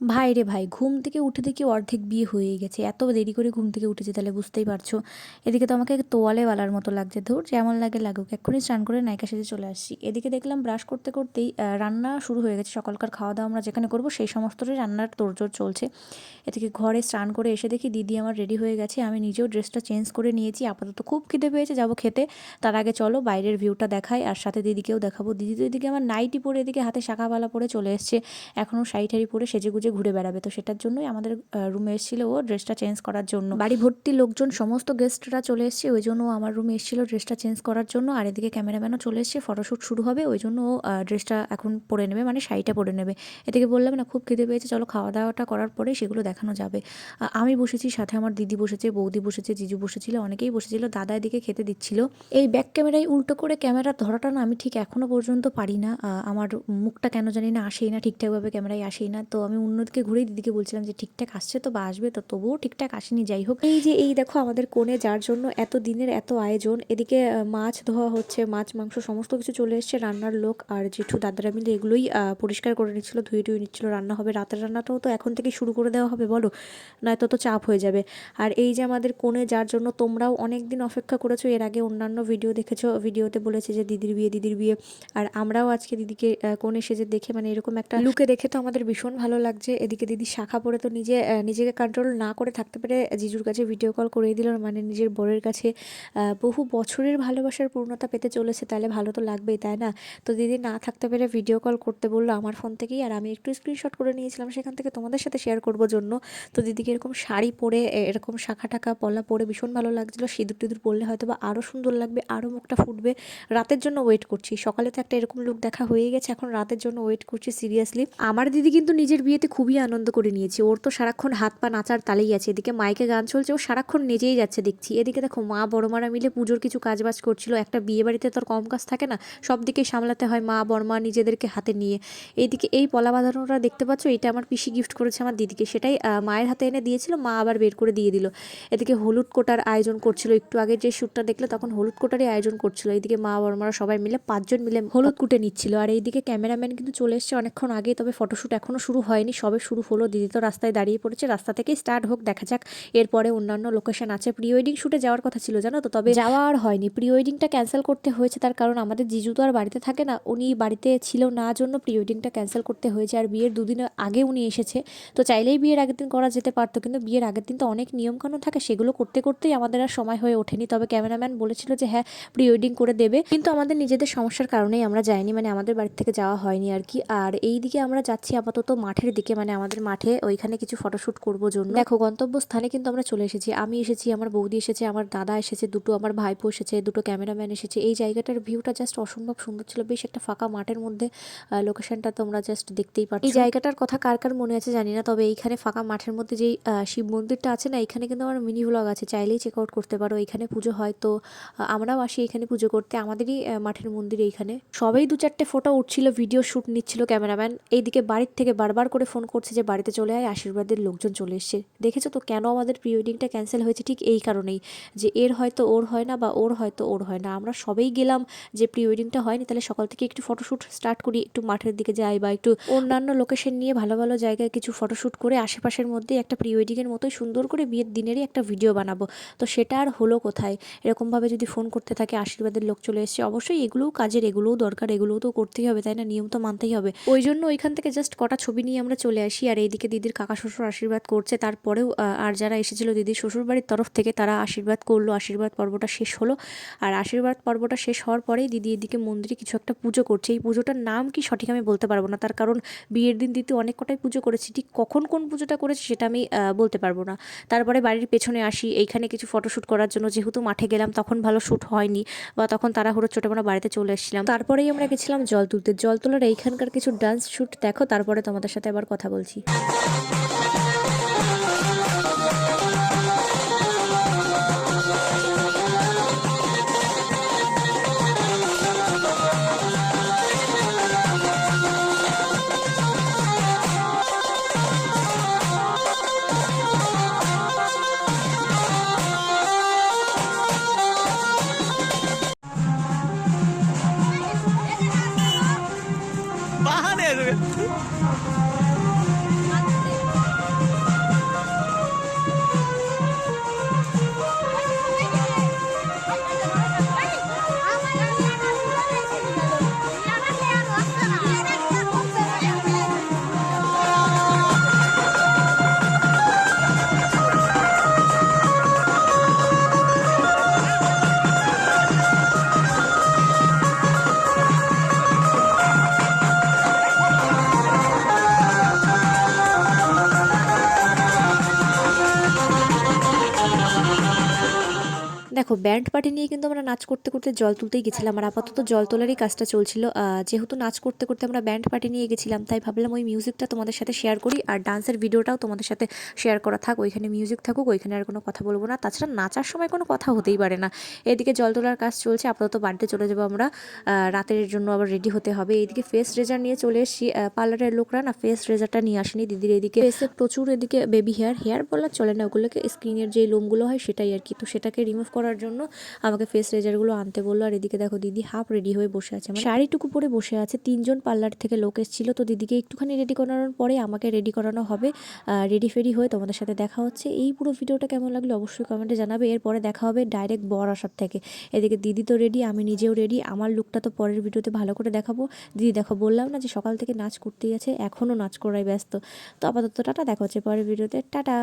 ভাই রে ভাই, ঘুম থেকে উঠে দেখি অর্ধেক বিয়ে হয়েই গেছে। এত দেরি করে ঘুম থেকে উঠেছি তাহলে বুঝতেই পারছো। এদিকে তো আমাকে তোয়ালেওয়ালার মতো লাগছে, ধুর যেমন লাগে লাগুক, এক্ষুনি স্নান করে নায়িকা সেজে চলে আসছি। এদিকে দেখলাম ব্রাশ করতে করতেই রান্না শুরু হয়ে গেছে। সকালকার খাওয়া দাওয়া আমরা যেখানে করবো সেই সমস্তটাই রান্নার তোড়জোড় চলছে। এদিকে ঘরে স্নান করে এসে দেখি দিদি আমার রেডি হয়ে গেছে। আমি নিজেও ড্রেসটা চেঞ্জ করে নিয়েছি। আপাতত খুব খিদে পেয়েছে, যাবো খেতে। তার আগে চলো বাইরের ভিউটা দেখাই, আর সাথে দিদিকেও দেখাবো। দিদি তো এদিকে আমার নাইটি পরে এদিকে হাতে শাঁখাবালা পরে চলে এসছে। এখনও শাড়ি ঠাড়ি পরে সেজেগুজে ঘুরে বেড়াবে, তো সেটার জন্যই আমাদের রুমে এসেছিল ও ড্রেসটা চেঞ্জ করার জন্য। বাড়ি ভর্তি লোকজন, সমস্ত গেস্টরা চলে এসছে, ওই জন্য ও আমার রুমে এসেছিল ড্রেসটা চেঞ্জ করার জন্য। আর এদিকে ক্যামেরাম্যানও চলে এসছে, ফটোশ্যুট শুরু হবে, ওই জন্য ও ড্রেসটা এখন পরে নেবে, মানে শাড়িটা পরে নেবে। এদিকে বললাম না খুব খিদে পেয়েছে, চলো খাওয়া দাওয়াটা করার পরে সেগুলো দেখানো যাবে। আমি বসেছি, সাথে আমার দিদি বসেছে, বৌদি বসেছে, জিজু বসেছিল, অনেকেই বসেছিল। দাদা এদিকে খেতে দিচ্ছিল। এই ব্যাক ক্যামেরায় উল্টো করে ক্যামেরা ধরাটা না আমি ঠিক এখনো পর্যন্ত পারি না। আমার মুখটা কেন জানি না আসেই না ঠিকঠাকভাবে, ক্যামেরায় আসেই না। তো আমি অন্যদিকে ঘুরেই দিদিকে বলছিলাম যে ঠিকঠাক আসছে তো বা আসবে, তো তবুও ঠিকঠাক আসেনি। যাই হোক, এই যে এই দেখো আমাদের কোণে, যার জন্য এত দিনের এত আয়োজন। এদিকে মাছ ধোয়া হচ্ছে, মাছ মাংস সমস্ত কিছু চলে এসছে। রান্নার লোক আর জেঠু দাদারা মিলে এগুলোই পরিষ্কার করে নিচ্ছিল, ধুয়ে টুয়ে নিচ্ছিল। রান্না হবে, রাতের রান্নাটাও তো এখন থেকে শুরু করে দেওয়া হবে, বলো, নয়তো তো চাপ হয়ে যাবে। আর এই যে আমাদের কোণে, যার জন্য তোমরাও অনেক দিন অপেক্ষা করেছো, এর আগে অন্যান্য ভিডিও দেখেছো, ভিডিওতে বলেছে যে দিদির বিয়ে দিদির বিয়ে। আর আমরাও আজকে দিদিকে কোণে সেজে দেখে, মানে এরকম একটা লুকে দেখে তো আমাদের ভীষণ ভালো লাগছে। এদিকে দিদি শাখা পরে তো নিজেকে কন্ট্রোল না করে থাকতে পেরে জিজুর কাছে ভিডিও কল করেই দিল, মানে নিজের বরের কাছে বহু বছরের ভালোবাসার পূর্ণতা পেতে চলেছে, তাহলে ভালো তো লাগবেই, তাই না? তো দিদি না থাকতে পেরে ভিডিও কল করতে বললো আমার ফোন থেকেই, আর আমি একটু স্ক্রিনশট করে নিয়েছিলাম সেখান থেকে তোমাদের সাথে শেয়ার করবো জন্য। তো দিদিকে এরকম শাড়ি পরে, এরকম শাখা টাকা পলা পরে ভীষণ ভালো লাগছিলো। সিঁদুর টিঁদুর পরলে হয়তো বা আরও সুন্দর লাগবে, আরও মুখটা ফুটবে। রাতের জন্য ওয়েট করছি, সকালে তো একটা এরকম লুক দেখা হয়েই গেছে, এখন রাতের জন্য ওয়েট করছি সিরিয়াসলি। আমার দিদি কিন্তু নিজের বিয়েতে খুবই আনন্দ করে নিয়েছে, ওর তো সারাক্ষণ হাত পা নাচার তালেই আছে। এদিকে মাইকে গান চলছে, ও সারাক্ষণ নেচেই যাচ্ছে দেখছি। এদিকে দেখো মা বড়মারা মিলে পুজোর কিছু কাজবাজ করছিল। একটা বিয়ে বাড়িতে তো আর কম কাজ থাকে না, সব দিকেই সামলাতে হয় মা বড়মা নিজেদেরকে হাতে নিয়ে। এইদিকে এই পলা বাঁধানোটা দেখতে পাচ্ছ, এটা আমার পিসি গিফট করেছে আমার দিদিকে, সেটাই মায়ের হাতে এনে দিয়েছিল, মা আবার বের করে দিয়ে দিল। এদিকে হলুদ কোটার আয়োজন করছিল, একটু আগে যে শ্যুটটা দেখলে তখন হলুদ কোটারই আয়োজন করছিল। এইদিকে মা বড়মারা সবাই মিলে 5 জন মিলে হলুদ কুটে নিচ্ছিল। আর এইদিকে ক্যামেরাম্যান কিন্তু চলে এসছে অনেকক্ষণ আগেই, তবে ফটোশ্যুট এখনো শুরু হয়নি, সবে শুরু হলো। দিদি তো রাস্তায় দাঁড়িয়ে পড়েছে, রাস্তা থেকেই স্টার্ট হোক, দেখা যাক। এরপরে অন্যান্য লোকেশন আছে, প্রি ওয়েডিং শ্যুটে যাওয়ার কথা ছিল জানো তো, তবে যাওয়া আর হয়নি। প্রি ওয়েডিংটা ক্যান্সেল করতে হয়েছে, তার কারণ আমাদের জিজু তো আর বাড়িতে থাকে না, উনি বাড়িতে ছিল না, জন্য প্রি ওয়েডিংটা ক্যান্সেল করতে হয়েছে। আর বিয়ের দুদিন আগে উনি এসেছে, তো চাইলেই বিয়ের আগের দিন করা যেতে পারতো, কিন্তু বিয়ের আগের দিন তো অনেক নিয়মকানুন থাকে, সেগুলো করতে করতেই আমাদের আর সময় হয়ে ওঠেনি। তবে ক্যামেরাম্যান বলেছিল যে হ্যাঁ প্রি ওয়েডিং করে দেবে, কিন্তু আমাদের নিজেদের সমস্যার কারণেই আমরা যাইনি, মানে আমাদের বাড়ি থেকে যাওয়া হয়নি আর কি। আর এই দিকে আমরা যাচ্ছি আপাতত মাঠের দিকে, মানে আমাদের মাঠে, ওইখানে কিছু ফটোশ্যুট করবো জন্য। দেখো গন্তব্যস্থানে কিন্তু আমরা চলে এসেছি, আমি এসেছি, আমার বৌদি এসেছে, আমার দাদা এসেছে, দুটো আমার ভাইপো এসেছে, দুটো ক্যামেরাম্যান এসেছে। এই জায়গাটার ভিউটা জাস্ট অসম্ভব সুন্দর ছিল, বেশ একটা ফাঁকা মাঠের মধ্যে। লোকেশনটা তোমরা জাস্ট দেখতেই পাচ্ছ। এই জায়গাটার কথা কার কার মনে আছে জানি না, তবে এইখানে ফাঁকা মাঠের মধ্যে যেই শিব মন্দিরটা আছে না, এখানে কিন্তু আমার মিনি ভ্লগ আছে, চাইলেই চেক আউট করতে পারো। এখানে পুজো হয়, তো আমরাও আসি এখানে পুজো করতে, আমাদেরই মাঠের মন্দির এইখানে। সবাই 2-4টে ফটো উঠছিল, ভিডিও শ্যুট নিচ্ছিল ক্যামেরাম্যান। এইদিকে বাড়ির থেকে বারবার করে ফোন করছে যে বাড়িতে চলে আয়, আশীর্বাদের লোকজন চলে এসছে। দেখেছো তো কেন আমাদের প্রি ওয়েডিংটা ক্যান্সেল হয়েছে, ঠিক এই কারণেই, যে এর হয়তো ওর হয় না, বা ওর হয়তো ওর হয় না। আমরা সবাই গেলাম যে প্রি ওয়েডিংটা হয়নি, তাহলে সকাল থেকে একটু ফটোশ্যুট স্টার্ট করি, একটু মাঠের দিকে যাই, বা একটু অন্যান্য লোকেশন নিয়ে ভালো ভালো জায়গায় কিছু ফটোশ্যুট করে আশেপাশের মধ্যে একটা প্রি ওয়েডিংয়ের মতোই সুন্দর করে বিয়ের দিনেরই একটা ভিডিও বানাবো। তো সেটা আর হলো কোথায়, এরকমভাবে যদি ফোন করতে থাকে আশীর্বাদের লোক চলে এসছে। অবশ্যই এগুলোও কাজের, এগুলোও দরকার, এগুলোও তো করতেই হবে, তাই না, নিয়ম তো মানতেই হবে। ওই জন্য ওইখান থেকে জাস্ট কটা ছবি নিয়ে আমরা চলে আসি। আর এইদিকে দিদির কাকা শ্বশুর আশীর্বাদ করছে, তারপরেও আর যারা এসেছিল দিদির শ্বশুর বাড়ির তরফ থেকে তারা আশীর্বাদ করলো। আশীর্বাদ পর্বটা শেষ হলো, আর আশীর্বাদ পর্বটা শেষ হওয়ার পরেই দিদি এদিকে মন্দিরে কিছু একটা পুজো করছে। এই পুজোটার নাম কি সঠিক আমি বলতে পারবো না, তার কারণ বিয়ের দিন দিদি অনেক কটাই পুজো করেছি, ঠিক কখন কোন পুজোটা করেছে সেটা আমি বলতে পারবো না। তারপরে বাড়ির পেছনে আসি, এইখানে কিছু ফটোশ্যুট করার জন্য, যেহেতু মাঠে গেলাম তখন ভালো শ্যুট হয়নি, বা তখন তাড়াহুড়ো ছোটো আমরা বাড়িতে চলে এসেছিলাম। তারপরেই আমরা গেছিলাম জল তুলতে, জল তোলার এইখানকার কিছু ডান্স শ্যুট দেখো, তারপরে তোমাদের সাথে আবার কথা বলছি। বাহানে দেখো ব্যান্ড পার্টি নিয়ে কিন্তু আমরা নাচ করতে করতে জল তুলতেই গেছিলাম, আর আপাতত জল তোলারই কাজটা চলছিল। যেহেতু নাচ করতে করতে আমরা ব্যান্ড পার্টি নিয়ে গেছিলাম, তাই ভাবলাম ওই মিউজিকটা তোমাদের সাথে শেয়ার করি, আর ডান্সের ভিডিওটাও তোমাদের সাথে শেয়ার করা থাক। ওইখানে মিউজিক থাকুক, ওইখানে আর কোনো কথা বলবো না। তাছাড়া নাচার সময় কোনো কথা হতেই পারে না। এদিকে জল তোলার কাজ চলছে, আপাতত বাড়িতে চলে যাবো আমরা। রাতের জন্য আবার রেডি হতে হবে। এইদিকে ফেস রেজার নিয়ে চলে এসেছি। পার্লারের লোকরা না ফেস রেজারটা নিয়ে আসেনি দিদির। এদিকে ফেসে প্রচুর এদিকে বেবি হেয়ার বলা চলে না, ওগুলোকে স্কিনের যে লোমগুলো হয় সেটাই আর কি। তো সেটাকে রিমুভ করার জন্য আমাকে ফেস রেজারগুলো আনতে বললো। আর এদিকে দেখো দিদি হাফ রেডি হয়ে বসে আছে, মানে শাড়িটুকু পরে বসে আছে। 3জন পার্লার থেকে লোক এসেছিল, তো দিদিকে একটুখানি রেডি করানোর পরে আমাকে রেডি করানো হবে। রেডি ফেডি হয়ে তোমাদের সাথে দেখা হচ্ছে। এই পুরো ভিডিওটা কেমন লাগলো অবশ্যই কমেন্টে জানাবে। এরপরে দেখা হবে ডাইরেক্ট বর আসার থেকে। এদিকে দিদি তো রেডি, আমি নিজেও রেডি। আমার লুকটা তো পরের ভিডিওতে ভালো করে দেখাবো। দিদি দেখো বললাম না যে সকাল থেকে নাচ করতেই আছে, এখনও নাচ করাই ব্যস্ত। তো আপাতত টাটা, দেখা হচ্ছে পরের ভিডিওতে, টাটা।